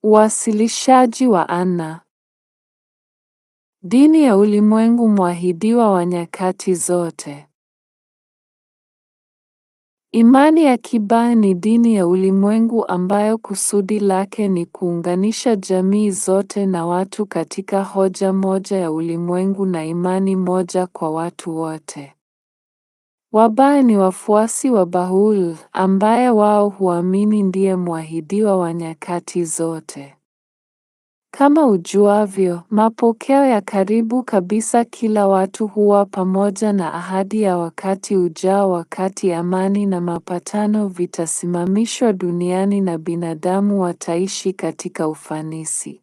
Uwasilishaji wa Anna. Dini ya ulimwengu mwahidiwa wa nyakati zote. Imani ya Kiba ni dini ya ulimwengu ambayo kusudi lake ni kuunganisha jamii zote na watu katika hoja moja ya ulimwengu na imani moja kwa watu wote. Waba ni wafuasi wa Bahul, ambaye wao huamini ndiye mwahidiwa wa nyakati zote. Kama ujuavyo, mapokeo ya karibu kabisa kila watu huwa pamoja na ahadi ya wakati ujao, wakati amani na mapatano vitasimamishwa duniani na binadamu wataishi katika ufanisi.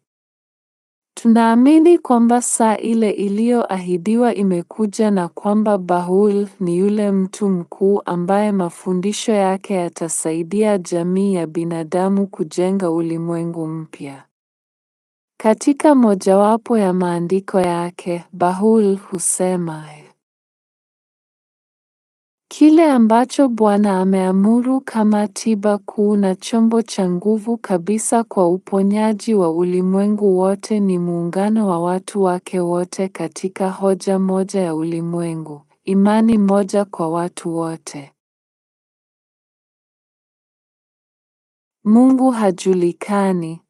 Tunaamini kwamba saa ile iliyoahidiwa imekuja na kwamba Bahul ni yule mtu mkuu ambaye mafundisho yake yatasaidia jamii ya binadamu kujenga ulimwengu mpya. Katika mojawapo ya maandiko yake, Bahul husema, kile ambacho Bwana ameamuru kama tiba kuu na chombo cha nguvu kabisa kwa uponyaji wa ulimwengu wote ni muungano wa watu wake wote katika hoja moja ya ulimwengu, imani moja kwa watu wote. Mungu hajulikani.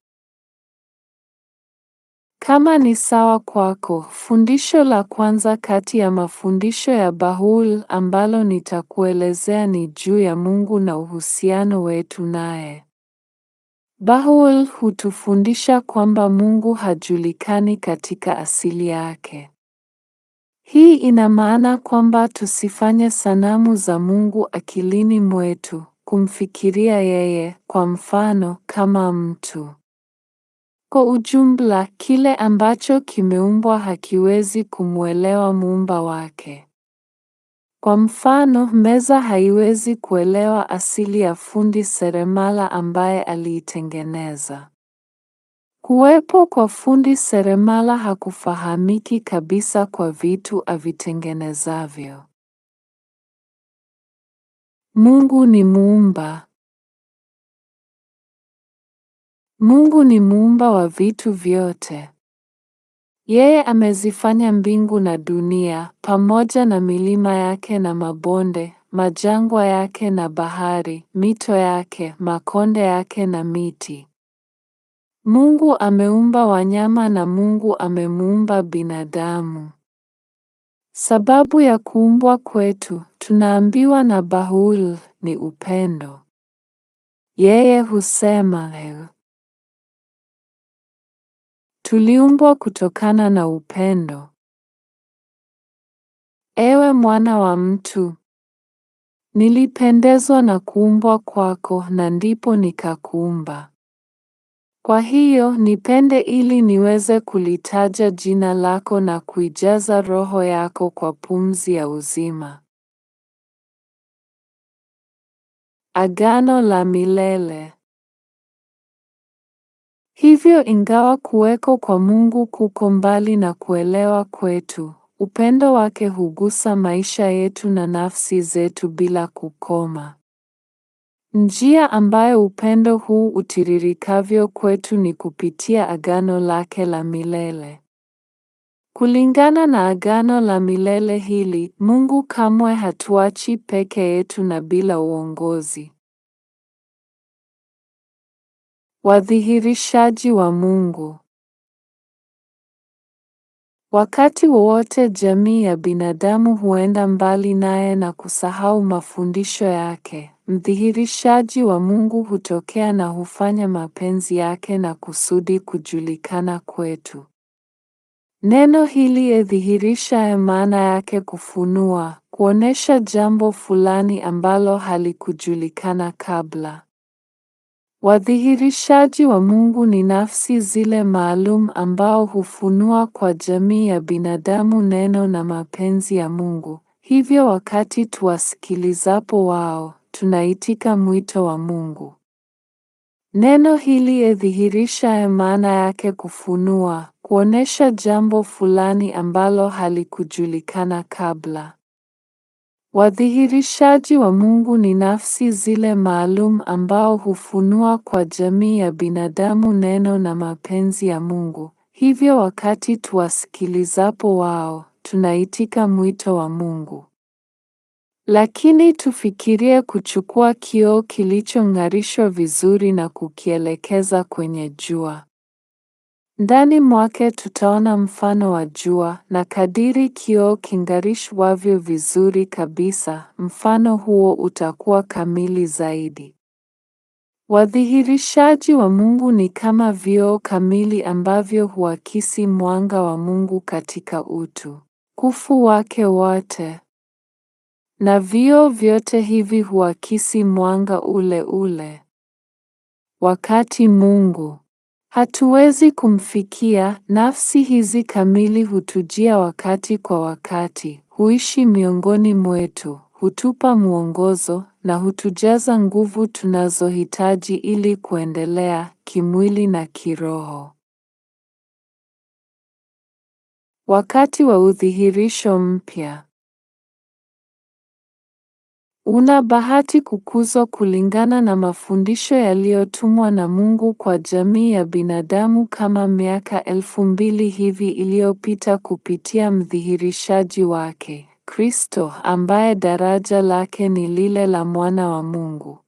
Kama ni sawa kwako, fundisho la kwanza kati ya mafundisho ya Bahul ambalo nitakuelezea ni juu ya Mungu na uhusiano wetu naye. Bahul hutufundisha kwamba Mungu hajulikani katika asili yake. Hii ina maana kwamba tusifanye sanamu za Mungu akilini mwetu, kumfikiria yeye, kwa mfano, kama mtu. Kwa ujumla, kile ambacho kimeumbwa hakiwezi kumwelewa muumba wake. Kwa mfano, meza haiwezi kuelewa asili ya fundi seremala ambaye aliitengeneza. Kuwepo kwa fundi seremala hakufahamiki kabisa kwa vitu avitengenezavyo. Mungu ni muumba. Mungu ni muumba wa vitu vyote. Yeye amezifanya mbingu na dunia, pamoja na milima yake na mabonde, majangwa yake na bahari, mito yake, makonde yake na miti. Mungu ameumba wanyama na Mungu amemuumba binadamu. Sababu ya kuumbwa kwetu, tunaambiwa na Bahul, ni upendo. Yeye husema, tuliumbwa kutokana na upendo. Ewe mwana wa mtu, nilipendezwa na kuumbwa kwako na ndipo nikakuumba. Kwa hiyo nipende ili niweze kulitaja jina lako na kuijaza roho yako kwa pumzi ya uzima. Agano la milele. Hivyo ingawa kuweko kwa Mungu kuko mbali na kuelewa kwetu, upendo wake hugusa maisha yetu na nafsi zetu bila kukoma. Njia ambayo upendo huu utiririkavyo kwetu ni kupitia agano lake la milele. Kulingana na agano la milele hili, Mungu kamwe hatuachi peke yetu na bila uongozi. Wadhihirishaji wa Mungu. Wakati wowote jamii ya binadamu huenda mbali naye na kusahau mafundisho yake, mdhihirishaji wa Mungu hutokea na hufanya mapenzi yake na kusudi kujulikana kwetu. Neno hili dhihirisha maana yake kufunua, kuonesha jambo fulani ambalo halikujulikana kabla. Wadhihirishaji wa Mungu ni nafsi zile maalum ambao hufunua kwa jamii ya binadamu neno na mapenzi ya Mungu. Hivyo wakati tuwasikilizapo wao, tunaitika mwito wa Mungu. Neno hili dhihirisha maana yake kufunua, kuonesha jambo fulani ambalo halikujulikana kabla. Wadhihirishaji wa Mungu ni nafsi zile maalum ambao hufunua kwa jamii ya binadamu neno na mapenzi ya Mungu. Hivyo wakati tuwasikilizapo wao, tunaitika mwito wa Mungu. Lakini tufikirie kuchukua kioo kilichong'arishwa vizuri na kukielekeza kwenye jua. Ndani mwake tutaona mfano wa jua, na kadiri kioo king'arishwavyo vizuri kabisa, mfano huo utakuwa kamili zaidi. Wadhihirishaji wa Mungu ni kama vioo kamili ambavyo huakisi mwanga wa Mungu katika utukufu wake wote. Na vioo vyote hivi huakisi mwanga ule ule. Wakati Mungu hatuwezi kumfikia, nafsi hizi kamili hutujia wakati kwa wakati, huishi miongoni mwetu, hutupa mwongozo na hutujaza nguvu tunazohitaji ili kuendelea kimwili na kiroho. Wakati wa udhihirisho mpya. Una bahati kukuzwa kulingana na mafundisho yaliyotumwa na Mungu kwa jamii ya binadamu kama miaka 2000 hivi iliyopita kupitia mdhihirishaji wake, Kristo, ambaye daraja lake ni lile la Mwana wa Mungu.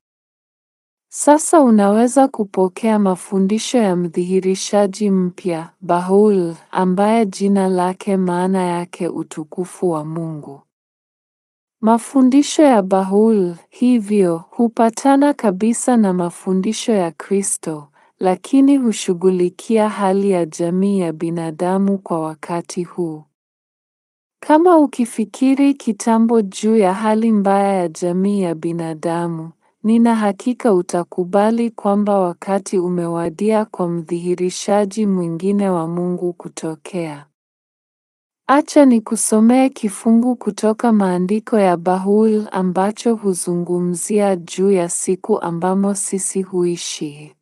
Sasa unaweza kupokea mafundisho ya mdhihirishaji mpya, Bahul, ambaye jina lake maana yake utukufu wa Mungu. Mafundisho ya Bahul, hivyo, hupatana kabisa na mafundisho ya Kristo, lakini hushughulikia hali ya jamii ya binadamu kwa wakati huu. Kama ukifikiri kitambo juu ya hali mbaya ya jamii ya binadamu, nina hakika utakubali kwamba wakati umewadia kwa mdhihirishaji mwingine wa Mungu kutokea. Acha nikusomee kifungu kutoka maandiko ya Bahul ambacho huzungumzia juu ya siku ambamo sisi huishi.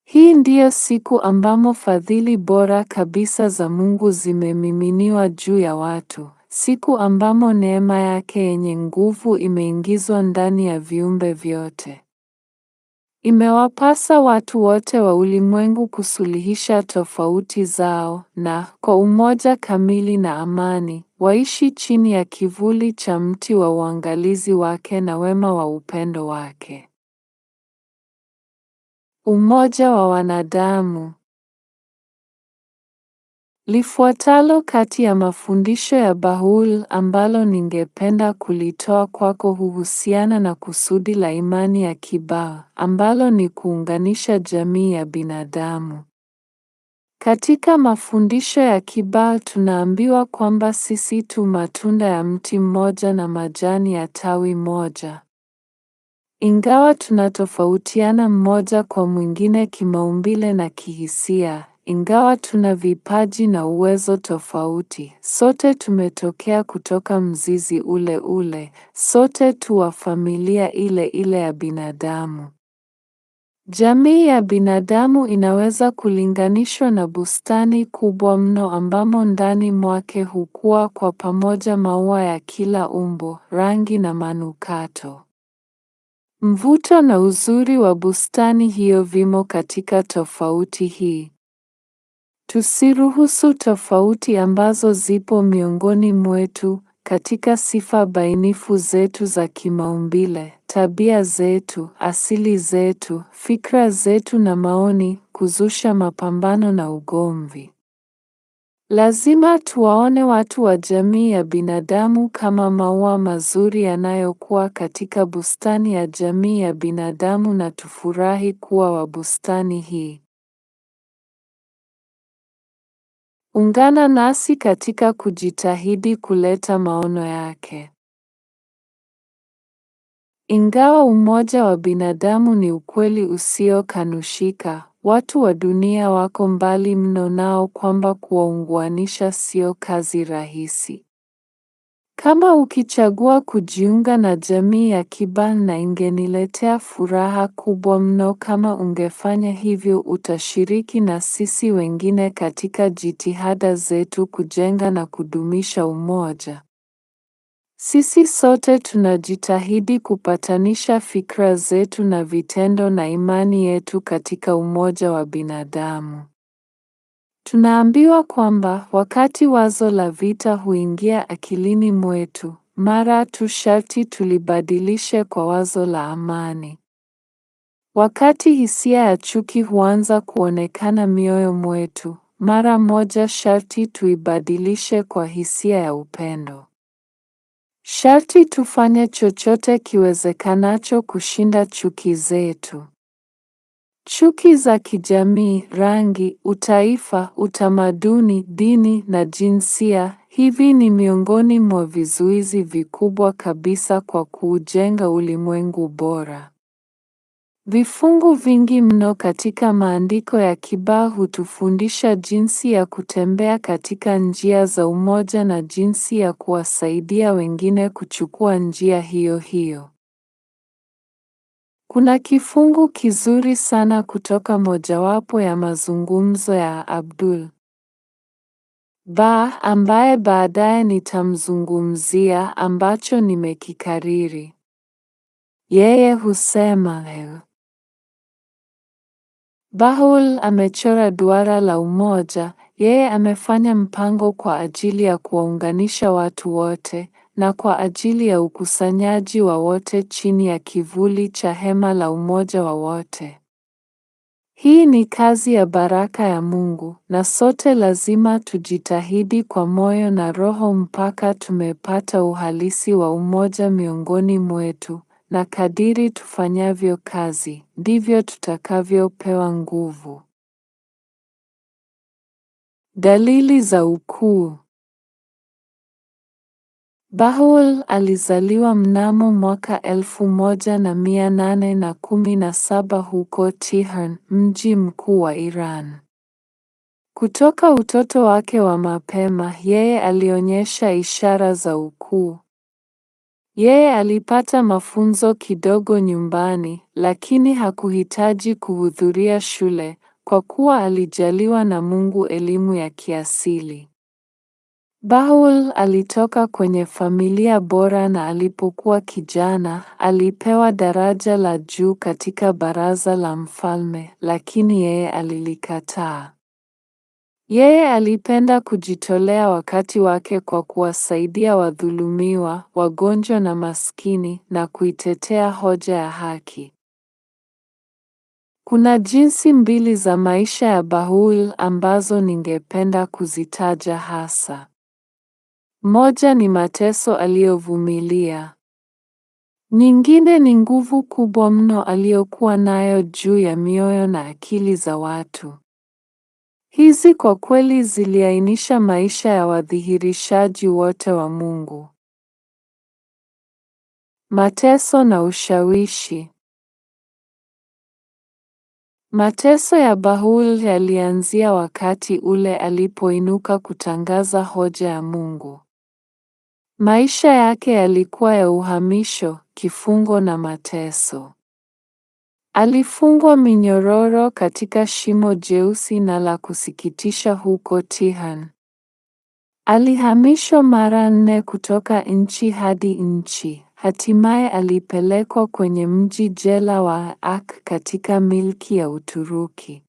Hii ndiyo siku ambamo fadhili bora kabisa za Mungu zimemiminiwa juu ya watu, siku ambamo neema yake yenye nguvu imeingizwa ndani ya viumbe vyote. Imewapasa watu wote wa ulimwengu kusuluhisha tofauti zao na, kwa umoja kamili na amani, waishi chini ya kivuli cha mti wa uangalizi wake na wema wa upendo wake. Umoja wa wanadamu. Lifuatalo kati ya mafundisho ya Bahul ambalo ningependa kulitoa kwako huhusiana na kusudi la imani ya Kibao, ambalo ni kuunganisha jamii ya binadamu. Katika mafundisho ya Kibao tunaambiwa kwamba sisi tu matunda ya mti mmoja na majani ya tawi moja. Ingawa tunatofautiana mmoja kwa mwingine kimaumbile na kihisia, ingawa tuna vipaji na uwezo tofauti, sote tumetokea kutoka mzizi ule ule, sote tu wa familia ile ile ya binadamu. Jamii ya binadamu inaweza kulinganishwa na bustani kubwa mno ambamo ndani mwake hukua kwa pamoja maua ya kila umbo, rangi na manukato. Mvuto na uzuri wa bustani hiyo vimo katika tofauti hii. Tusiruhusu tofauti ambazo zipo miongoni mwetu, katika sifa bainifu zetu za kimaumbile, tabia zetu, asili zetu, fikra zetu na maoni, kuzusha mapambano na ugomvi. Lazima tuwaone watu wa jamii ya binadamu kama maua mazuri yanayokuwa katika bustani ya jamii ya binadamu na tufurahi kuwa wa bustani hii. Ungana nasi katika kujitahidi kuleta maono yake. Ingawa umoja wa binadamu ni ukweli usiokanushika, watu wa dunia wako mbali mno nao kwamba kuwaunganisha sio kazi rahisi. Kama ukichagua kujiunga na jamii ya Kibao, na ingeniletea furaha kubwa mno kama ungefanya hivyo, utashiriki na sisi wengine katika jitihada zetu kujenga na kudumisha umoja. Sisi sote tunajitahidi kupatanisha fikra zetu na vitendo na imani yetu katika umoja wa binadamu. Tunaambiwa kwamba wakati wazo la vita huingia akilini mwetu, mara tu sharti tulibadilishe kwa wazo la amani. Wakati hisia ya chuki huanza kuonekana mioyo mwetu, mara moja sharti tuibadilishe kwa hisia ya upendo. Sharti tufanye chochote kiwezekanacho kushinda chuki zetu. Chuki za kijamii, rangi, utaifa, utamaduni, dini na jinsia, hivi ni miongoni mwa vizuizi vikubwa kabisa kwa kuujenga ulimwengu bora. Vifungu vingi mno katika maandiko ya Kiba hutufundisha jinsi ya kutembea katika njia za umoja na jinsi ya kuwasaidia wengine kuchukua njia hiyo hiyo. Kuna kifungu kizuri sana kutoka mojawapo ya mazungumzo ya Abdul Ba ambaye baadaye nitamzungumzia ambacho nimekikariri. Yeye husema Bahul amechora duara la umoja, yeye amefanya mpango kwa ajili ya kuwaunganisha watu wote, na kwa ajili ya ukusanyaji wa wote chini ya kivuli cha hema la umoja wa wote. Hii ni kazi ya baraka ya Mungu, na sote lazima tujitahidi kwa moyo na roho mpaka tumepata uhalisi wa umoja miongoni mwetu. Na kadiri tufanyavyo kazi, ndivyo tutakavyopewa nguvu. Dalili za ukuu. Bahul alizaliwa mnamo mwaka 1817 huko Tehran, mji mkuu wa Iran. Kutoka utoto wake wa mapema, yeye alionyesha ishara za ukuu. Yeye alipata mafunzo kidogo nyumbani, lakini hakuhitaji kuhudhuria shule, kwa kuwa alijaliwa na Mungu elimu ya kiasili. Bahul alitoka kwenye familia bora na alipokuwa kijana, alipewa daraja la juu katika baraza la mfalme, lakini yeye alilikataa. Yeye alipenda kujitolea wakati wake kwa kuwasaidia wadhulumiwa, wagonjwa na maskini na kuitetea hoja ya haki. Kuna jinsi mbili za maisha ya Bahul ambazo ningependa kuzitaja hasa. Moja ni mateso aliyovumilia. Nyingine ni nguvu kubwa mno aliyokuwa nayo juu ya mioyo na akili za watu. Hizi kwa kweli ziliainisha maisha ya wadhihirishaji wote wa Mungu. Mateso na ushawishi. Mateso ya Bahul yalianzia wakati ule alipoinuka kutangaza hoja ya Mungu. Maisha yake yalikuwa ya uhamisho, kifungo na mateso. Alifungwa minyororo katika shimo jeusi na la kusikitisha huko Tehran. Alihamishwa mara 4 kutoka nchi hadi nchi. Hatimaye alipelekwa kwenye mji jela wa Ak katika milki ya Uturuki.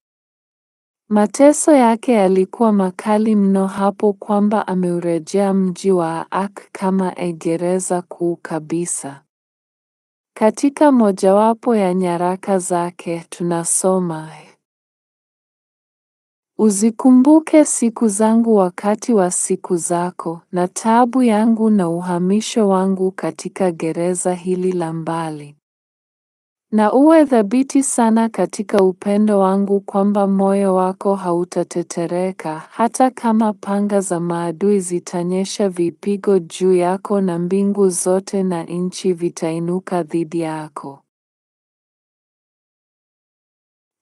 Mateso yake yalikuwa makali mno hapo kwamba ameurejea mji wa Ak kama gereza kuu kabisa. Katika mojawapo ya nyaraka zake tunasoma, uzikumbuke siku zangu wakati wa siku zako, na taabu yangu na uhamisho wangu katika gereza hili la mbali. Na uwe thabiti sana katika upendo wangu kwamba moyo wako hautatetereka hata kama panga za maadui zitanyesha vipigo juu yako na mbingu zote na nchi vitainuka dhidi yako.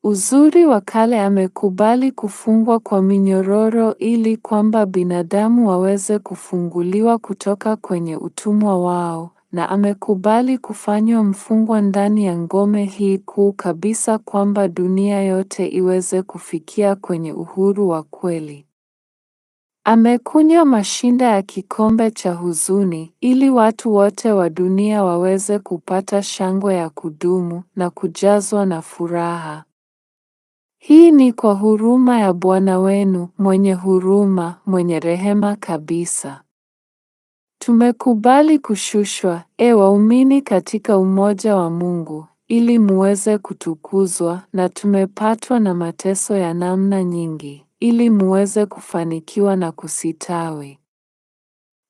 Uzuri wa kale amekubali kufungwa kwa minyororo ili kwamba binadamu waweze kufunguliwa kutoka kwenye utumwa wao, na amekubali kufanywa mfungwa ndani ya ngome hii kuu kabisa kwamba dunia yote iweze kufikia kwenye uhuru wa kweli. Amekunywa mashinda ya kikombe cha huzuni, ili watu wote wa dunia waweze kupata shangwe ya kudumu na kujazwa na furaha. Hii ni kwa huruma ya Bwana wenu, mwenye huruma, mwenye rehema kabisa. Tumekubali kushushwa, waumini, katika umoja wa Mungu, ili muweze kutukuzwa, na tumepatwa na mateso ya namna nyingi, ili muweze kufanikiwa na kusitawi.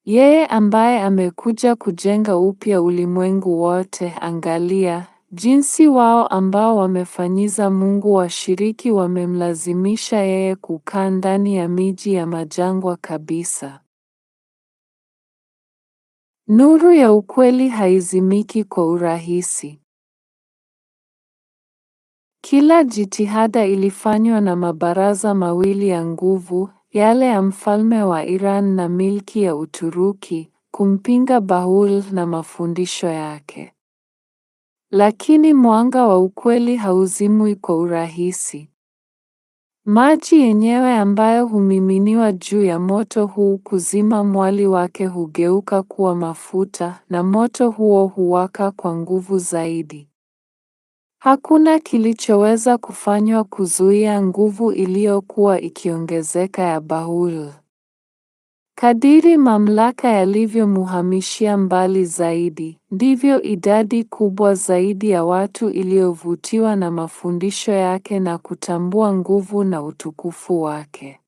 Yeye ambaye amekuja kujenga upya ulimwengu wote, angalia jinsi wao ambao wamefanyiza Mungu washiriki wamemlazimisha yeye kukaa ndani ya miji ya majangwa kabisa. Nuru ya ukweli haizimiki kwa urahisi. Kila jitihada ilifanywa na mabaraza mawili ya nguvu, yale ya mfalme wa Iran na milki ya Uturuki, kumpinga Baul na mafundisho yake. Lakini mwanga wa ukweli hauzimwi kwa urahisi. Maji yenyewe ambayo humiminiwa juu ya moto huu kuzima mwali wake hugeuka kuwa mafuta, na moto huo huwaka kwa nguvu zaidi. Hakuna kilichoweza kufanywa kuzuia nguvu iliyokuwa ikiongezeka ya Baul. Kadiri mamlaka yalivyomhamishia mbali zaidi, ndivyo idadi kubwa zaidi ya watu iliyovutiwa na mafundisho yake na kutambua nguvu na utukufu wake.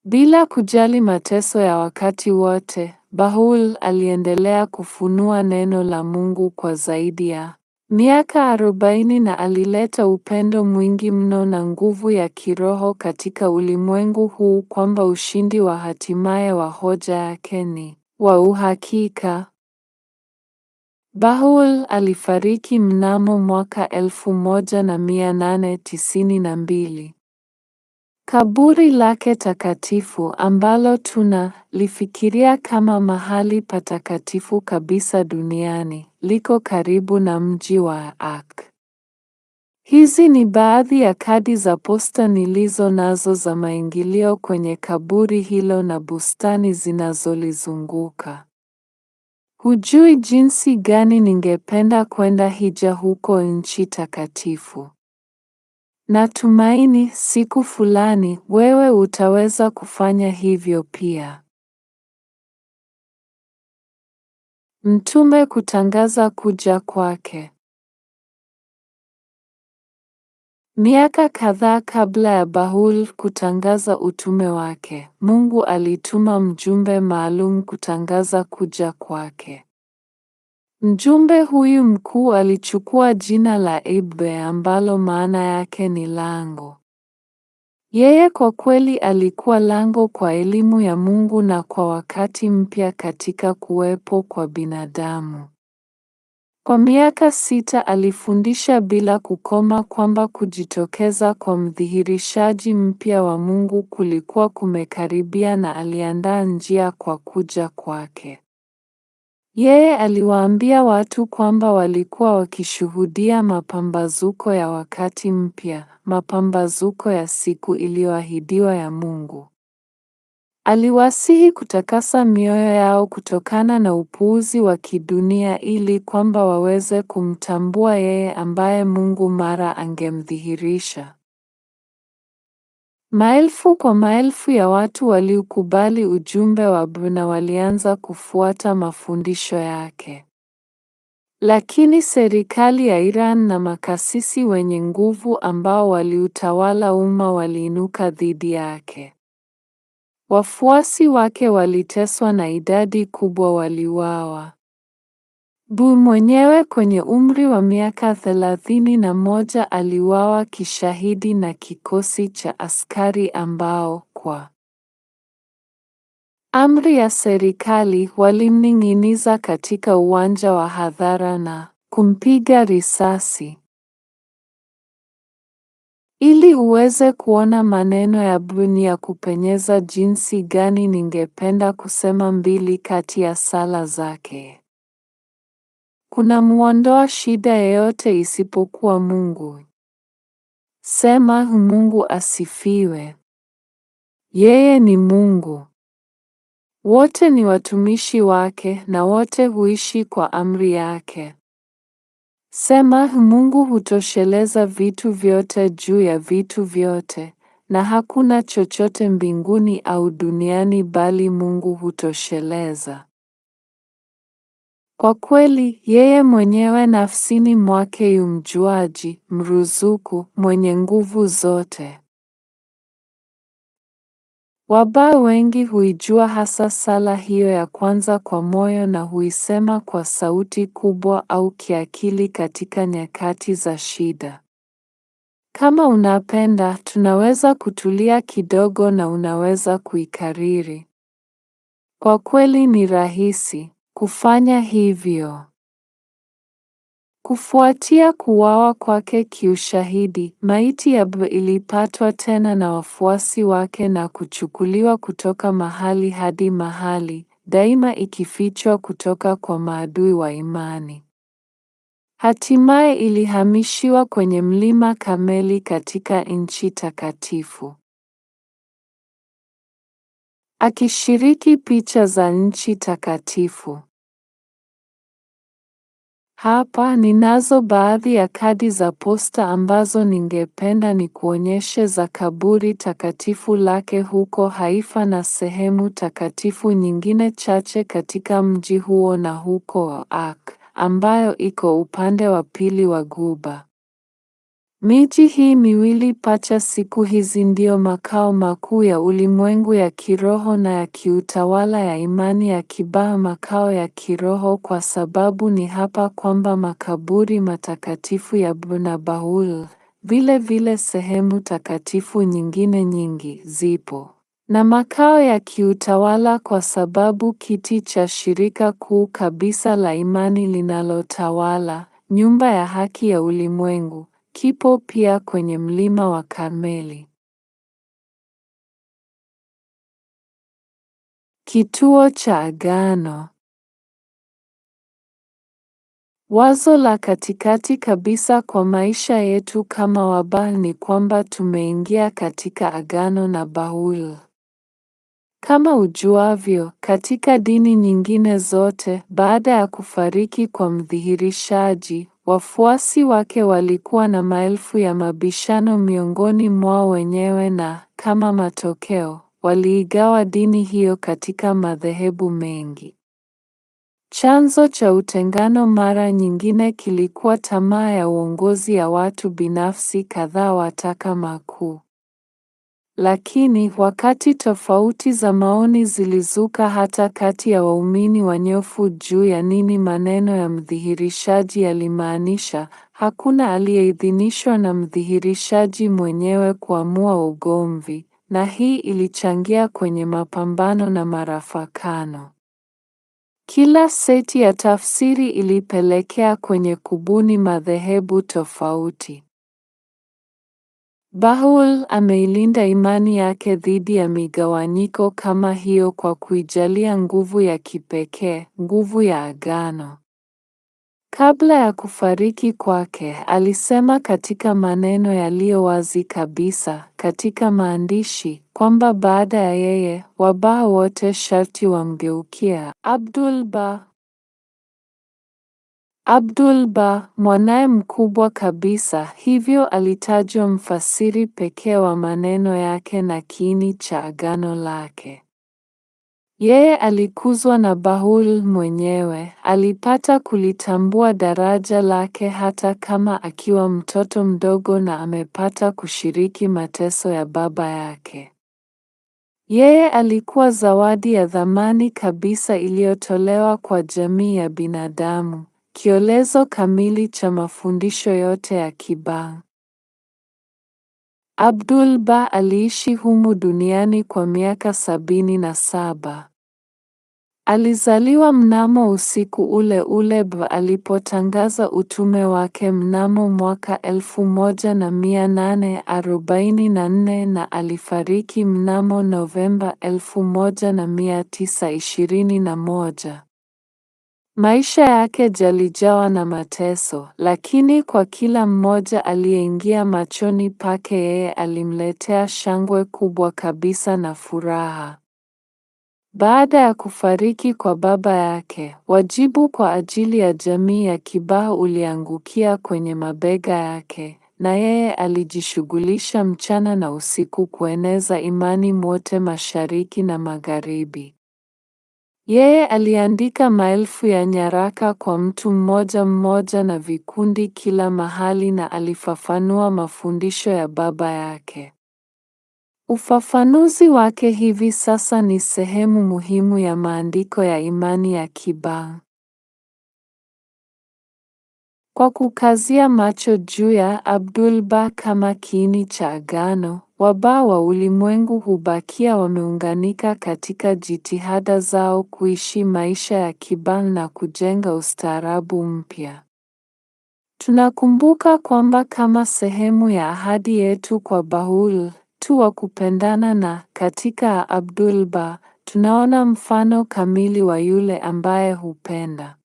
Bila kujali mateso ya wakati wote, Baul aliendelea kufunua neno la Mungu kwa zaidi ya miaka 40 na alileta upendo mwingi mno na nguvu ya kiroho katika ulimwengu huu kwamba ushindi wa hatimaye wa hoja yake ni wa uhakika. Baul alifariki mnamo mwaka 1892. Kaburi lake takatifu ambalo tunalifikiria kama mahali patakatifu kabisa duniani, liko karibu na mji wa Ak. Hizi ni baadhi ya kadi za posta nilizo nazo za maingilio kwenye kaburi hilo na bustani zinazolizunguka. Hujui jinsi gani ningependa kwenda hija huko nchi takatifu. Natumaini siku fulani wewe utaweza kufanya hivyo pia. Mtume kutangaza kuja kwake. Miaka kadhaa kabla ya Baul kutangaza utume wake, Mungu alituma mjumbe maalum kutangaza kuja kwake. Mjumbe huyu mkuu alichukua jina la Ibbe ambalo maana yake ni lango. Yeye kwa kweli alikuwa lango kwa elimu ya Mungu na kwa wakati mpya katika kuwepo kwa binadamu. Kwa miaka 6 alifundisha bila kukoma kwamba kujitokeza kwa mdhihirishaji mpya wa Mungu kulikuwa kumekaribia na aliandaa njia kwa kuja kwake. Yeye aliwaambia watu kwamba walikuwa wakishuhudia mapambazuko ya wakati mpya, mapambazuko ya siku iliyoahidiwa ya Mungu. Aliwasihi kutakasa mioyo yao kutokana na upuuzi wa kidunia ili kwamba waweze kumtambua yeye ambaye Mungu mara angemdhihirisha. Maelfu kwa maelfu ya watu waliukubali ujumbe wa Bwana, walianza kufuata mafundisho yake. Lakini serikali ya Iran na makasisi wenye nguvu ambao waliutawala umma waliinuka dhidi yake. Wafuasi wake waliteswa na idadi kubwa waliuawa. Bu mwenyewe kwenye umri wa miaka 31 aliuawa kishahidi na kikosi cha askari ambao kwa amri ya serikali walimning'iniza katika uwanja wa hadhara na kumpiga risasi. Ili uweze kuona maneno ya Bwana ya kupenyeza jinsi gani, ningependa kusema 2 kati ya sala zake. Kuna muondoa shida yoyote isipokuwa Mungu. Sema Mungu asifiwe. Yeye ni Mungu. Wote ni watumishi wake na wote huishi kwa amri yake. Sema, Mungu hutosheleza vitu vyote juu ya vitu vyote, na hakuna chochote mbinguni au duniani bali Mungu hutosheleza. Kwa kweli, yeye mwenyewe nafsini mwake yu mjuaji, mruzuku, mwenye nguvu zote. Wabaa wengi huijua hasa sala hiyo ya kwanza kwa moyo na huisema kwa sauti kubwa au kiakili katika nyakati za shida. Kama unapenda, tunaweza kutulia kidogo na unaweza kuikariri. Kwa kweli ni rahisi kufanya hivyo. Kufuatia kuuawa kwake kiushahidi, maiti ya B ilipatwa tena na wafuasi wake na kuchukuliwa kutoka mahali hadi mahali, daima ikifichwa kutoka kwa maadui wa imani. Hatimaye ilihamishiwa kwenye mlima Kameli katika nchi takatifu. Akishiriki picha za nchi takatifu. Hapa ninazo baadhi ya kadi za posta ambazo ningependa nikuonyeshe za kaburi takatifu lake huko Haifa na sehemu takatifu nyingine chache katika mji huo na huko Ak, ambayo iko upande wa pili wa Ghuba. Miji hii miwili pacha siku hizi ndio makao makuu ya ulimwengu ya kiroho na ya kiutawala ya imani ya Kibaha, makao ya kiroho, kwa sababu ni hapa kwamba makaburi matakatifu ya B na Bahul, vile vile sehemu takatifu nyingine nyingi, zipo. Na makao ya kiutawala kwa sababu kiti cha shirika kuu kabisa la imani linalotawala, nyumba ya haki ya ulimwengu, kipo pia kwenye mlima wa Karmeli. Kituo cha Agano. Wazo la katikati kabisa kwa maisha yetu kama Wabaa ni kwamba tumeingia katika agano na Bahul. Kama ujuavyo, katika dini nyingine zote, baada ya kufariki kwa mdhihirishaji, wafuasi wake walikuwa na maelfu ya mabishano miongoni mwao wenyewe na, kama matokeo, waliigawa dini hiyo katika madhehebu mengi. Chanzo cha utengano mara nyingine kilikuwa tamaa ya uongozi ya watu binafsi kadhaa wataka makuu. Lakini wakati tofauti za maoni zilizuka hata kati ya waumini wanyofu juu ya nini maneno ya mdhihirishaji yalimaanisha, hakuna aliyeidhinishwa na mdhihirishaji mwenyewe kuamua ugomvi, na hii ilichangia kwenye mapambano na marafakano. Kila seti ya tafsiri ilipelekea kwenye kubuni madhehebu tofauti. Bahul ameilinda imani yake dhidi ya migawanyiko kama hiyo kwa kuijalia nguvu ya kipekee, nguvu ya agano. Kabla ya kufariki kwake, alisema katika maneno yaliyo wazi kabisa katika maandishi kwamba baada ya yeye, Wabaa wote sharti wamgeukia Abdul-Ba, mwanaye mkubwa kabisa, hivyo alitajwa mfasiri pekee wa maneno yake na kiini cha agano lake. Yeye alikuzwa na Bahul mwenyewe, alipata kulitambua daraja lake hata kama akiwa mtoto mdogo na amepata kushiriki mateso ya baba yake. Yeye alikuwa zawadi ya thamani kabisa iliyotolewa kwa jamii ya binadamu. Kiolezo kamili cha mafundisho yote ya Kibaha. Abdul-Ba aliishi humu duniani kwa miaka 77. Alizaliwa mnamo usiku ule ule B alipotangaza utume wake mnamo mwaka 1844 na alifariki mnamo Novemba 1921. Maisha yake yalijawa na mateso, lakini kwa kila mmoja aliyeingia machoni pake yeye alimletea shangwe kubwa kabisa na furaha. Baada ya kufariki kwa baba yake, wajibu kwa ajili ya jamii ya Kibaha uliangukia kwenye mabega yake, na yeye alijishughulisha mchana na usiku kueneza imani mote Mashariki na Magharibi. Yeye aliandika maelfu ya nyaraka kwa mtu mmoja mmoja na vikundi kila mahali, na alifafanua mafundisho ya baba yake. Ufafanuzi wake hivi sasa ni sehemu muhimu ya maandiko ya imani ya Kibaha. Kwa kukazia macho juu ya Abdul-Baha kama kiini cha agano, Wabaha wa ulimwengu hubakia wameunganika katika jitihada zao kuishi maisha ya Kibaha na kujenga ustaarabu mpya. Tunakumbuka kwamba kama sehemu ya ahadi yetu kwa Baha'u'llah tu wa kupendana, na katika Abdul-Baha tunaona mfano kamili wa yule ambaye hupenda.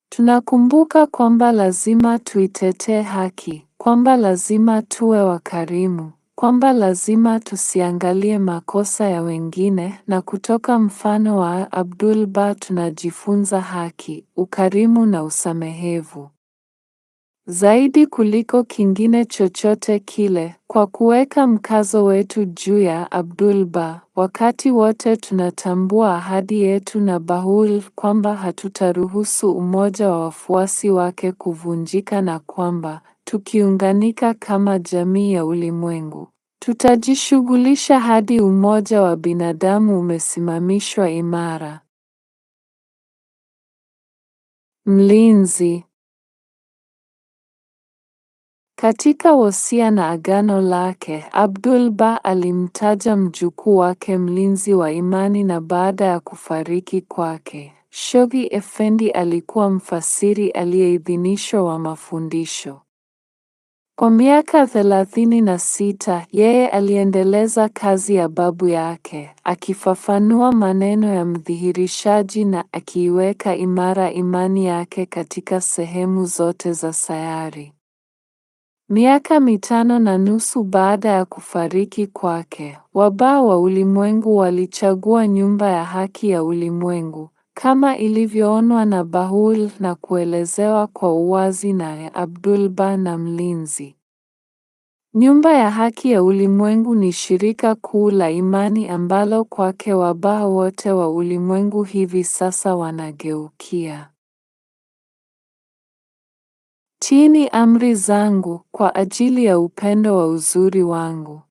Tunakumbuka kwamba lazima tuitetee haki, kwamba lazima tuwe wakarimu, kwamba lazima tusiangalie makosa ya wengine, na kutoka mfano wa Abdul-Baha tunajifunza haki, ukarimu na usamehevu. Zaidi kuliko kingine chochote kile, kwa kuweka mkazo wetu juu ya Abdul-Baha, wakati wote tunatambua ahadi yetu na Baha'u'llah kwamba hatutaruhusu umoja wa wafuasi wake kuvunjika, na kwamba tukiunganika kama jamii ya ulimwengu, tutajishughulisha hadi umoja wa binadamu umesimamishwa imara. Mlinzi. Katika wosia na agano lake, Abdul-Baha alimtaja mjukuu wake mlinzi wa imani, na baada ya kufariki kwake, Shoghi Effendi alikuwa mfasiri aliyeidhinishwa wa mafundisho. Kwa miaka 36, yeye aliendeleza kazi ya babu yake, akifafanua maneno ya mdhihirishaji na akiiweka imara imani yake katika sehemu zote za sayari. Miaka 5.5 baada ya kufariki kwake, Wabaha wa ulimwengu walichagua nyumba ya haki ya ulimwengu, kama ilivyoonwa na Baha'u'llah na kuelezewa kwa uwazi na Abdul-Baha na mlinzi. Nyumba ya haki ya ulimwengu ni shirika kuu la imani ambalo kwake Wabaha wote wa ulimwengu hivi sasa wanageukia. Tiini amri zangu kwa ajili ya upendo wa uzuri wangu.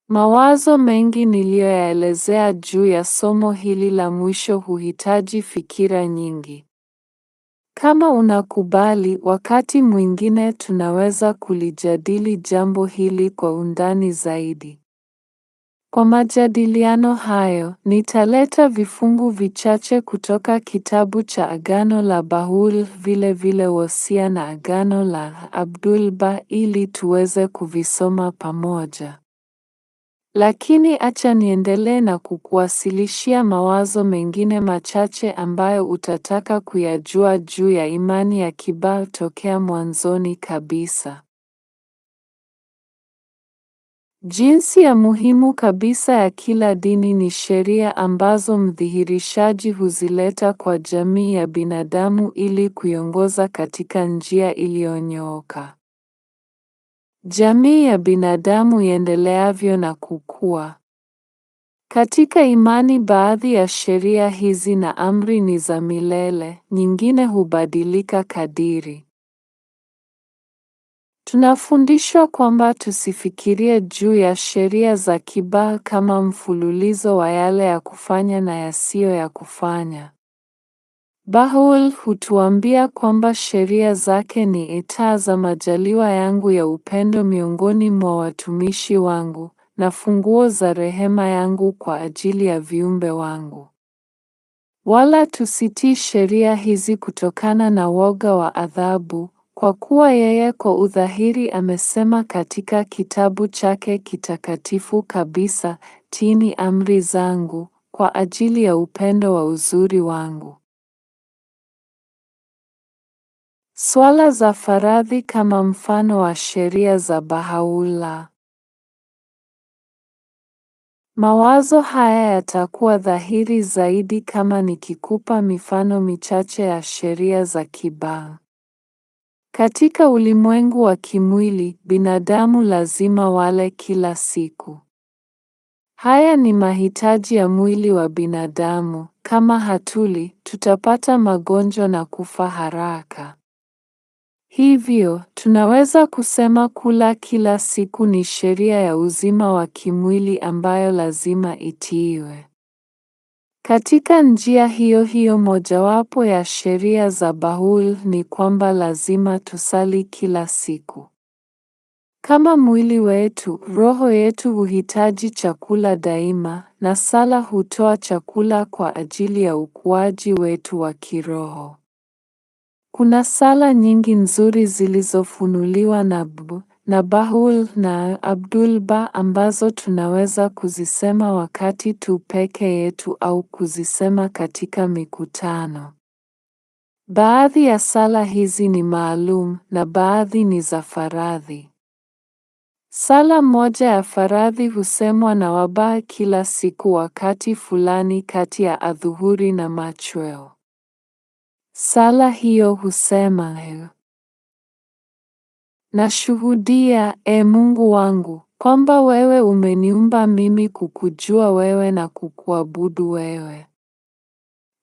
Mawazo mengi niliyoyaelezea juu ya somo hili la mwisho huhitaji fikira nyingi. Kama unakubali, wakati mwingine tunaweza kulijadili jambo hili kwa undani zaidi. Kwa majadiliano hayo, nitaleta vifungu vichache kutoka kitabu cha Agano la Baha'u'llah, vile vile wosia na agano la Abdul-Baha ili tuweze kuvisoma pamoja. Lakini acha niendelee na kukuwasilishia mawazo mengine machache ambayo utataka kuyajua juu ya imani ya Kibaha tokea mwanzoni kabisa. Jinsi ya muhimu kabisa ya kila dini ni sheria ambazo mdhihirishaji huzileta kwa jamii ya binadamu ili kuiongoza katika njia iliyonyooka. Jamii ya binadamu iendeleavyo na kukua. Katika imani, baadhi ya sheria hizi na amri ni za milele, nyingine hubadilika kadiri. Tunafundishwa kwamba tusifikirie juu ya sheria za Kibaha kama mfululizo wa yale ya kufanya na yasiyo ya kufanya. Baha'u'llah hutuambia kwamba sheria zake ni taa za majaliwa yangu ya upendo miongoni mwa watumishi wangu, na funguo za rehema yangu kwa ajili ya viumbe wangu. Wala tusitii sheria hizi kutokana na woga wa adhabu, kwa kuwa yeye kwa udhahiri amesema katika kitabu chake kitakatifu kabisa, tiini amri zangu, kwa ajili ya upendo wa uzuri wangu. Swala za faradhi kama mfano wa sheria za Baha'u'llah. Mawazo haya yatakuwa dhahiri zaidi kama nikikupa mifano michache ya sheria za Kibaha. Katika ulimwengu wa kimwili, binadamu lazima wale kila siku. Haya ni mahitaji ya mwili wa binadamu. Kama hatuli, tutapata magonjwa na kufa haraka. Hivyo, tunaweza kusema kula kila siku ni sheria ya uzima wa kimwili ambayo lazima itiiwe. Katika njia hiyo hiyo, mojawapo ya sheria za Baha'u'llah ni kwamba lazima tusali kila siku. Kama mwili wetu, roho yetu huhitaji chakula daima, na sala hutoa chakula kwa ajili ya ukuaji wetu wa kiroho. Kuna sala nyingi nzuri zilizofunuliwa na Baha'u'llah na Abdul-Baha ambazo tunaweza kuzisema wakati tu peke yetu au kuzisema katika mikutano. Baadhi ya sala hizi ni maalum na baadhi ni za faradhi. Sala moja ya faradhi husemwa na Wabaha kila siku wakati fulani kati ya adhuhuri na machweo. Sala hiyo husema: Nashuhudia, Mungu wangu, kwamba wewe umeniumba mimi kukujua wewe na kukuabudu wewe.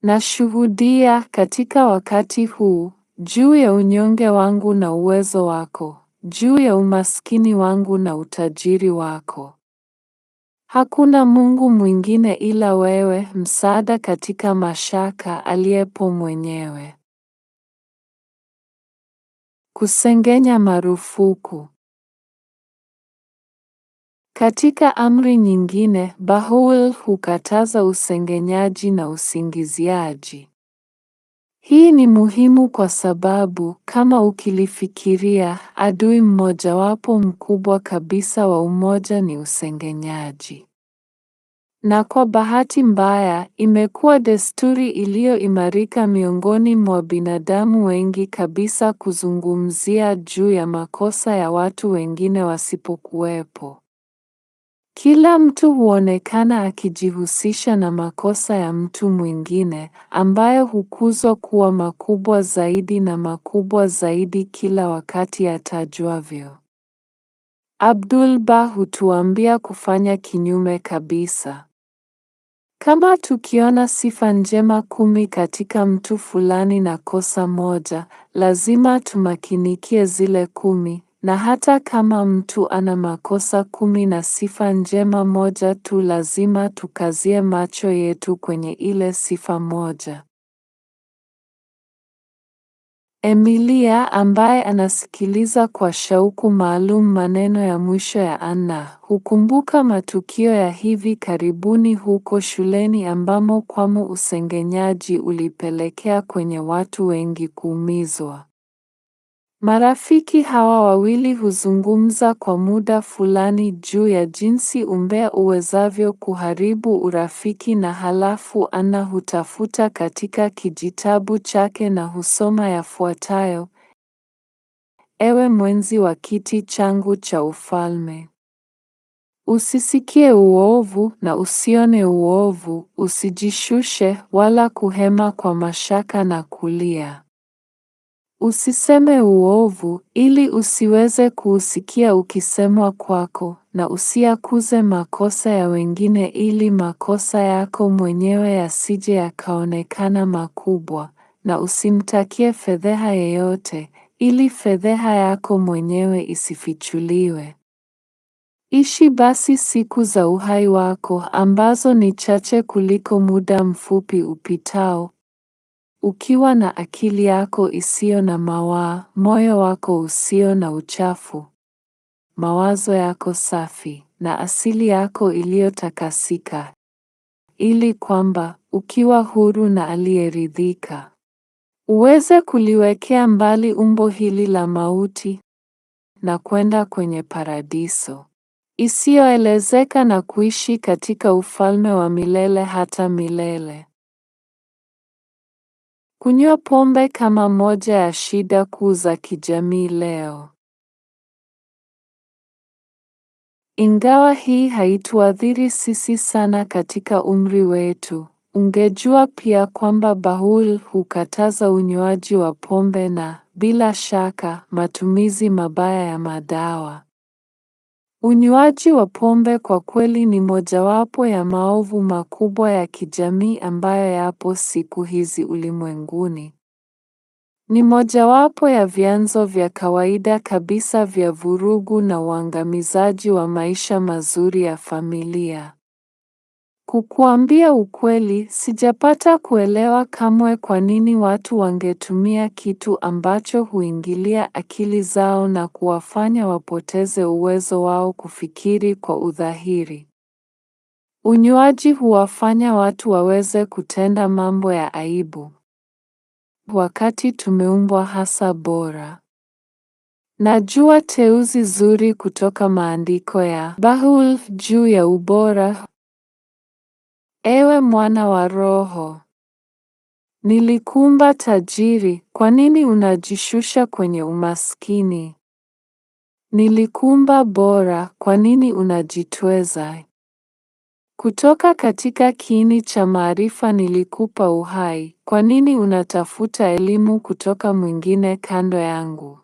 Nashuhudia katika wakati huu juu ya unyonge wangu na uwezo wako, juu ya umaskini wangu na utajiri wako. Hakuna Mungu mwingine ila wewe, msaada katika mashaka, aliyepo mwenyewe. Kusengenya marufuku. Katika amri nyingine, Baha'u'llah hukataza usengenyaji na usingiziaji. Hii ni muhimu kwa sababu, kama ukilifikiria, adui mmojawapo mkubwa kabisa wa umoja ni usengenyaji. Na kwa bahati mbaya, imekuwa desturi iliyoimarika miongoni mwa binadamu wengi kabisa kuzungumzia juu ya makosa ya watu wengine wasipokuwepo. Kila mtu huonekana akijihusisha na makosa ya mtu mwingine, ambayo hukuzwa kuwa makubwa zaidi na makubwa zaidi kila wakati atajwavyo. Abdul-Baha hutuambia kufanya kinyume kabisa. Kama tukiona sifa njema 10 katika mtu fulani na kosa moja, lazima tumakinikie zile 10, na hata kama mtu ana makosa 10 na sifa njema moja tu, lazima tukazie macho yetu kwenye ile sifa moja. Emilia, ambaye anasikiliza kwa shauku maalum maneno ya mwisho ya Anna, hukumbuka matukio ya hivi karibuni huko shuleni ambamo kwamo usengenyaji ulipelekea kwenye watu wengi kuumizwa. Marafiki hawa wawili huzungumza kwa muda fulani juu ya jinsi umbea uwezavyo kuharibu urafiki, na halafu Anna hutafuta katika kijitabu chake na husoma yafuatayo: Ewe mwenzi wa kiti changu cha ufalme, usisikie uovu na usione uovu, usijishushe wala kuhema kwa mashaka na kulia. Usiseme uovu ili usiweze kuusikia ukisemwa kwako, na usiyakuze makosa ya wengine ili makosa yako mwenyewe yasije yakaonekana makubwa, na usimtakie fedheha yeyote ili fedheha yako mwenyewe isifichuliwe. Ishi basi siku za uhai wako, ambazo ni chache kuliko muda mfupi upitao, ukiwa na akili yako isiyo na mawaa, moyo wako usio na uchafu, mawazo yako safi, na asili yako iliyotakasika, ili kwamba, ukiwa huru na aliyeridhika, uweze kuliwekea mbali umbo hili la mauti na kwenda kwenye paradiso. isiyoelezeka na kuishi katika ufalme wa milele hata milele. Kunywa pombe kama moja ya shida kuu za kijamii leo. Ingawa hii haituathiri sisi sana katika umri wetu, ungejua pia kwamba Baul hukataza unywaji wa pombe na, bila shaka, matumizi mabaya ya madawa. Unywaji wa pombe kwa kweli ni mojawapo ya maovu makubwa ya kijamii ambayo yapo siku hizi ulimwenguni. Ni mojawapo ya vyanzo vya kawaida kabisa vya vurugu na uangamizaji wa maisha mazuri ya familia. Kukuambia ukweli, sijapata kuelewa kamwe kwa nini watu wangetumia kitu ambacho huingilia akili zao na kuwafanya wapoteze uwezo wao kufikiri kwa udhahiri. Unywaji huwafanya watu waweze kutenda mambo ya aibu, wakati tumeumbwa hasa bora. Najua teuzi zuri kutoka maandiko ya Baul juu ya ubora. Ewe mwana wa Roho, nilikuumba tajiri, kwa nini unajishusha kwenye umaskini? Nilikuumba bora, kwa nini unajitweza? Kutoka katika kiini cha maarifa nilikupa uhai, kwa nini unatafuta elimu kutoka mwingine kando yangu?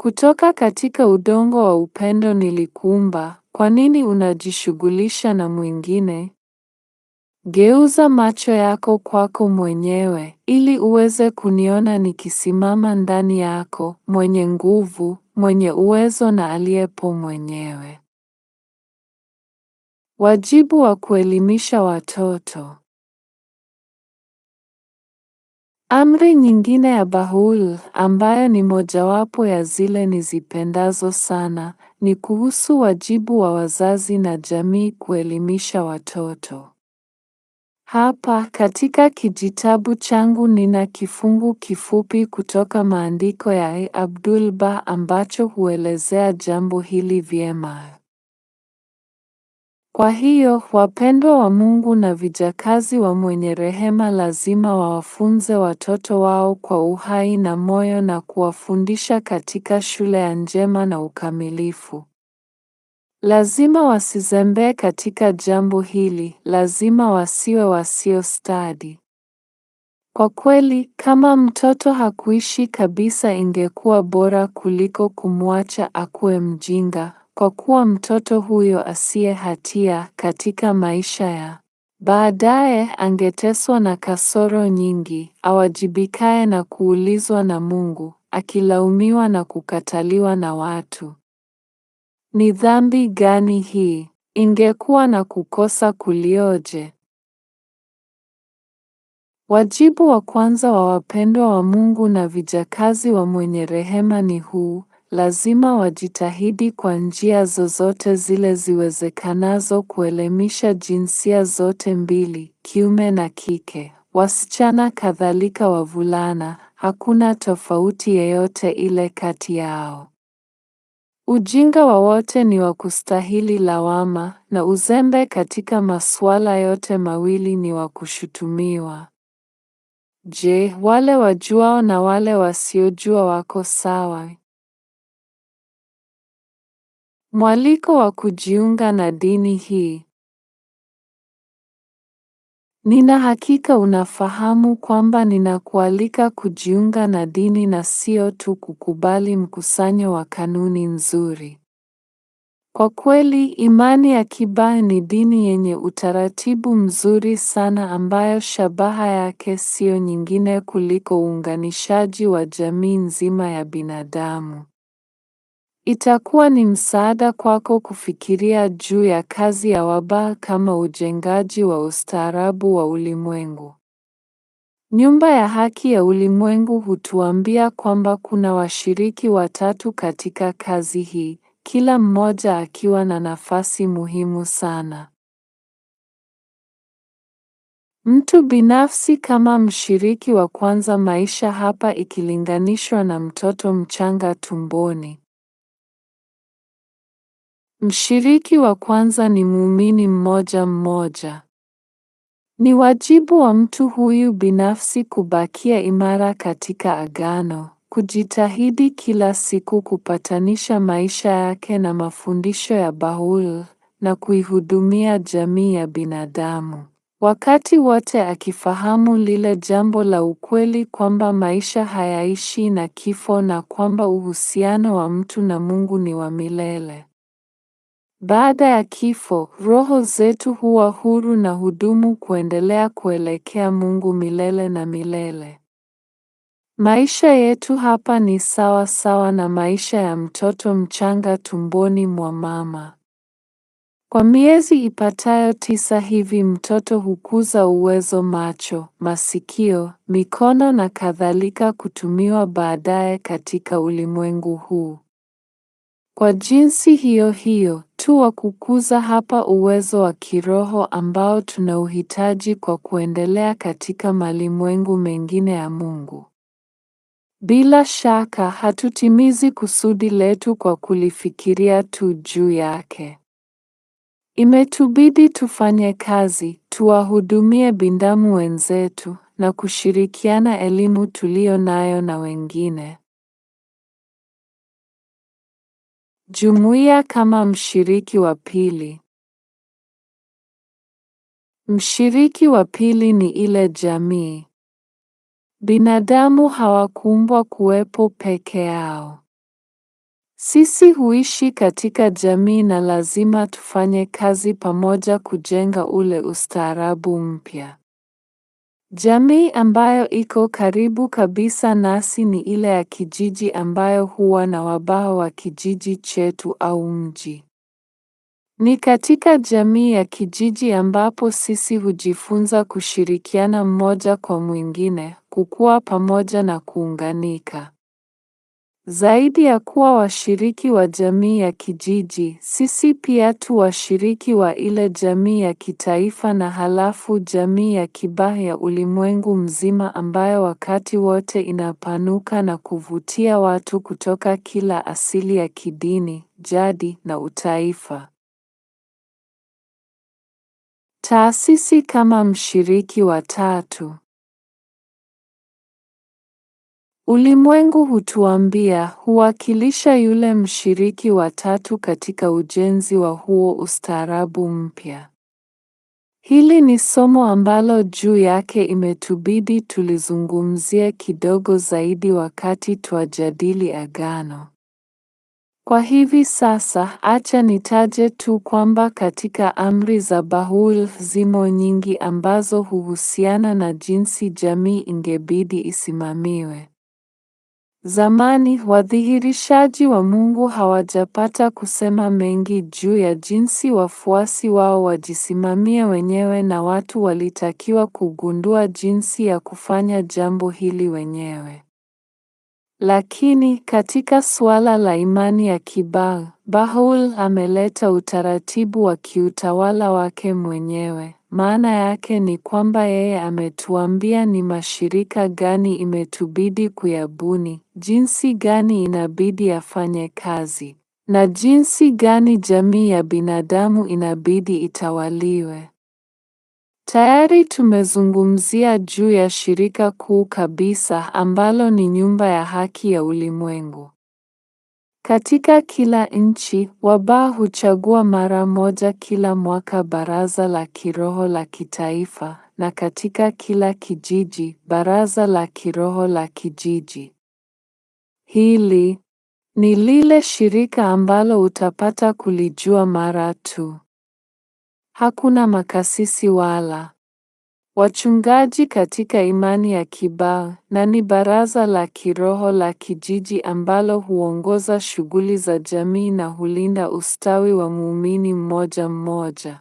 Kutoka katika udongo wa upendo nilikuumba, kwa nini unajishughulisha na mwingine? Geuza macho yako kwako mwenyewe, ili uweze kuniona nikisimama ndani yako, mwenye nguvu, mwenye uwezo na aliyepo mwenyewe. Wajibu wa kuelimisha watoto. Amri nyingine ya Baul, ambayo ni mojawapo ya zile nizipendazo sana, ni kuhusu wajibu wa wazazi na jamii kuelimisha watoto. Hapa katika kijitabu changu nina kifungu kifupi kutoka maandiko ya Abdul Baha ambacho huelezea jambo hili vyema. Kwa hiyo, wapendwa wa Mungu na vijakazi wa mwenye rehema lazima wawafunze watoto wao kwa uhai na moyo na kuwafundisha katika shule ya njema na ukamilifu. Lazima wasizembee katika jambo hili, lazima wasiwe wasiostadi. Kwa kweli, kama mtoto hakuishi kabisa ingekuwa bora kuliko kumwacha akue mjinga, kwa kuwa mtoto huyo asiye hatia katika maisha ya baadaye angeteswa na kasoro nyingi, awajibikaye na kuulizwa na Mungu, akilaumiwa na kukataliwa na watu. Ni dhambi gani hii? Ingekuwa na kukosa kulioje! Wajibu wa kwanza wa wapendwa wa Mungu na vijakazi wa mwenye rehema ni huu: lazima wajitahidi kwa njia zozote zile ziwezekanazo kuelimisha jinsia zote mbili, kiume na kike, wasichana kadhalika wavulana, hakuna tofauti yeyote ile kati yao. Ujinga wa wote ni wa kustahili lawama, na uzembe katika masuala yote mawili ni wa kushutumiwa. Je, wale wajuao na wale wasiojua wako sawa? Mwaliko wa kujiunga na dini hii. Nina hakika unafahamu kwamba ninakualika kujiunga na dini na sio tu kukubali mkusanyo wa kanuni nzuri. Kwa kweli, imani ya Kibaha ni dini yenye utaratibu mzuri sana ambayo shabaha yake sio nyingine kuliko uunganishaji wa jamii nzima ya binadamu. Itakuwa ni msaada kwako kufikiria juu ya kazi ya Wabaha kama ujengaji wa ustaarabu wa ulimwengu. Nyumba ya Haki ya Ulimwengu hutuambia kwamba kuna washiriki watatu katika kazi hii, kila mmoja akiwa na nafasi muhimu sana. Mtu binafsi kama mshiriki wa kwanza maisha hapa ikilinganishwa na mtoto mchanga tumboni. Mshiriki wa kwanza ni muumini mmoja mmoja. Ni wajibu wa mtu huyu binafsi kubakia imara katika agano, kujitahidi kila siku kupatanisha maisha yake na mafundisho ya Baul, na kuihudumia jamii ya binadamu. Wakati wote akifahamu lile jambo la ukweli kwamba maisha hayaishi na kifo na kwamba uhusiano wa mtu na Mungu ni wa milele. Baada ya kifo, roho zetu huwa huru na hudumu kuendelea kuelekea Mungu milele na milele. Maisha yetu hapa ni sawa sawa na maisha ya mtoto mchanga tumboni mwa mama. Kwa miezi ipatayo 9 hivi mtoto hukuza uwezo macho, masikio, mikono na kadhalika kutumiwa baadaye katika ulimwengu huu. Kwa jinsi hiyo hiyo, tu wa kukuza hapa uwezo wa kiroho ambao tunauhitaji kwa kuendelea katika malimwengu mengine ya Mungu. Bila shaka hatutimizi kusudi letu kwa kulifikiria tu juu yake. Imetubidi tufanye kazi, tuwahudumie binadamu wenzetu na kushirikiana elimu tuliyo nayo na wengine. Jumuiya kama mshiriki wa pili. Mshiriki wa pili ni ile jamii. Binadamu hawakuumbwa kuwepo peke yao. Sisi huishi katika jamii na lazima tufanye kazi pamoja kujenga ule ustaarabu mpya. Jamii ambayo iko karibu kabisa nasi ni ile ya kijiji ambayo huwa na wabao wa kijiji chetu au mji. Ni katika jamii ya kijiji ambapo sisi hujifunza kushirikiana mmoja kwa mwingine, kukua pamoja na kuunganika. Zaidi ya kuwa washiriki wa jamii ya kijiji, sisi pia tu washiriki wa ile jamii ya kitaifa na halafu jamii ya kibaha ya ulimwengu mzima ambayo wakati wote inapanuka na kuvutia watu kutoka kila asili ya kidini, jadi na utaifa. Taasisi kama mshiriki wa tatu. Ulimwengu hutuambia huwakilisha yule mshiriki wa tatu katika ujenzi wa huo ustaarabu mpya. Hili ni somo ambalo juu yake imetubidi tulizungumzie kidogo zaidi wakati twajadili agano. Kwa hivi sasa, acha nitaje tu kwamba katika amri za Baul zimo nyingi ambazo huhusiana na jinsi jamii ingebidi isimamiwe. Zamani, wadhihirishaji wa Mungu hawajapata kusema mengi juu ya jinsi wafuasi wao wajisimamie wenyewe na watu walitakiwa kugundua jinsi ya kufanya jambo hili wenyewe. Lakini katika suala la imani ya kibaha, Baul ameleta utaratibu wa kiutawala wake mwenyewe. Maana yake ni kwamba yeye ametuambia ni mashirika gani imetubidi kuyabuni, jinsi gani inabidi yafanye kazi, na jinsi gani jamii ya binadamu inabidi itawaliwe. Tayari tumezungumzia juu ya shirika kuu kabisa ambalo ni nyumba ya haki ya ulimwengu. Katika kila nchi, Wabaha huchagua mara moja kila mwaka baraza la kiroho la kitaifa, na katika kila kijiji, baraza la kiroho la kijiji. Hili ni lile shirika ambalo utapata kulijua mara tu. Hakuna makasisi wala wachungaji katika imani ya kibaha, na ni baraza la kiroho la kijiji ambalo huongoza shughuli za jamii na hulinda ustawi wa muumini mmoja mmoja.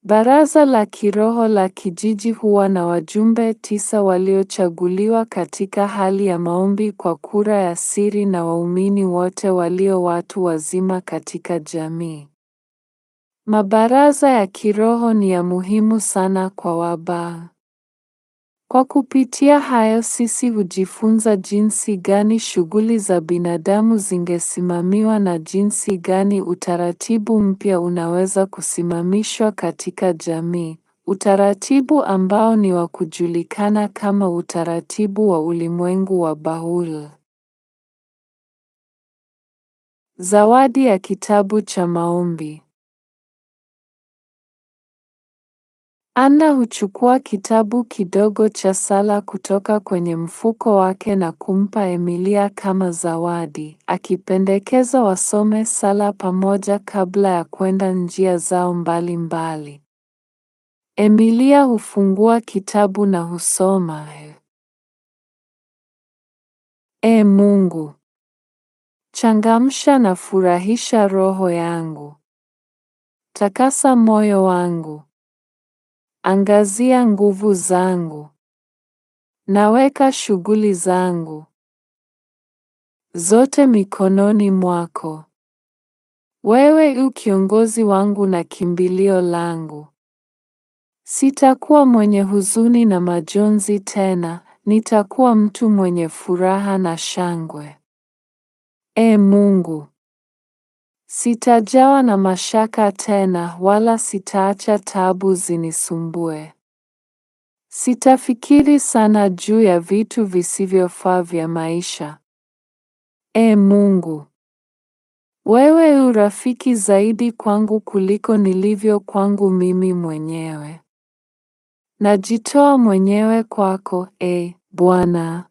Baraza la kiroho la kijiji huwa na wajumbe 9 waliochaguliwa katika hali ya maombi kwa kura ya siri na waumini wote walio watu wazima katika jamii. Mabaraza ya kiroho ni ya muhimu sana kwa Wabaha. Kwa kupitia hayo sisi hujifunza jinsi gani shughuli za binadamu zingesimamiwa na jinsi gani utaratibu mpya unaweza kusimamishwa katika jamii, utaratibu ambao ni wa kujulikana kama utaratibu wa ulimwengu wa Bahul. Zawadi ya kitabu cha maombi. Anna huchukua kitabu kidogo cha sala kutoka kwenye mfuko wake na kumpa Emilia kama zawadi, akipendekeza wasome sala pamoja kabla ya kwenda njia zao mbalimbali. Emilia hufungua kitabu na husoma: Ee Mungu, changamsha na furahisha roho yangu. Takasa moyo wangu. Angazia nguvu zangu. Naweka shughuli zangu zote mikononi mwako. Wewe u kiongozi wangu na kimbilio langu. Sitakuwa mwenye huzuni na majonzi tena, nitakuwa mtu mwenye furaha na shangwe. Ee Mungu, sitajawa na mashaka tena wala sitaacha taabu zinisumbue. Sitafikiri sana juu ya vitu visivyofaa vya maisha. Ee Mungu, wewe u rafiki zaidi kwangu kuliko nilivyo kwangu mimi mwenyewe. Najitoa mwenyewe kwako, Ee Bwana.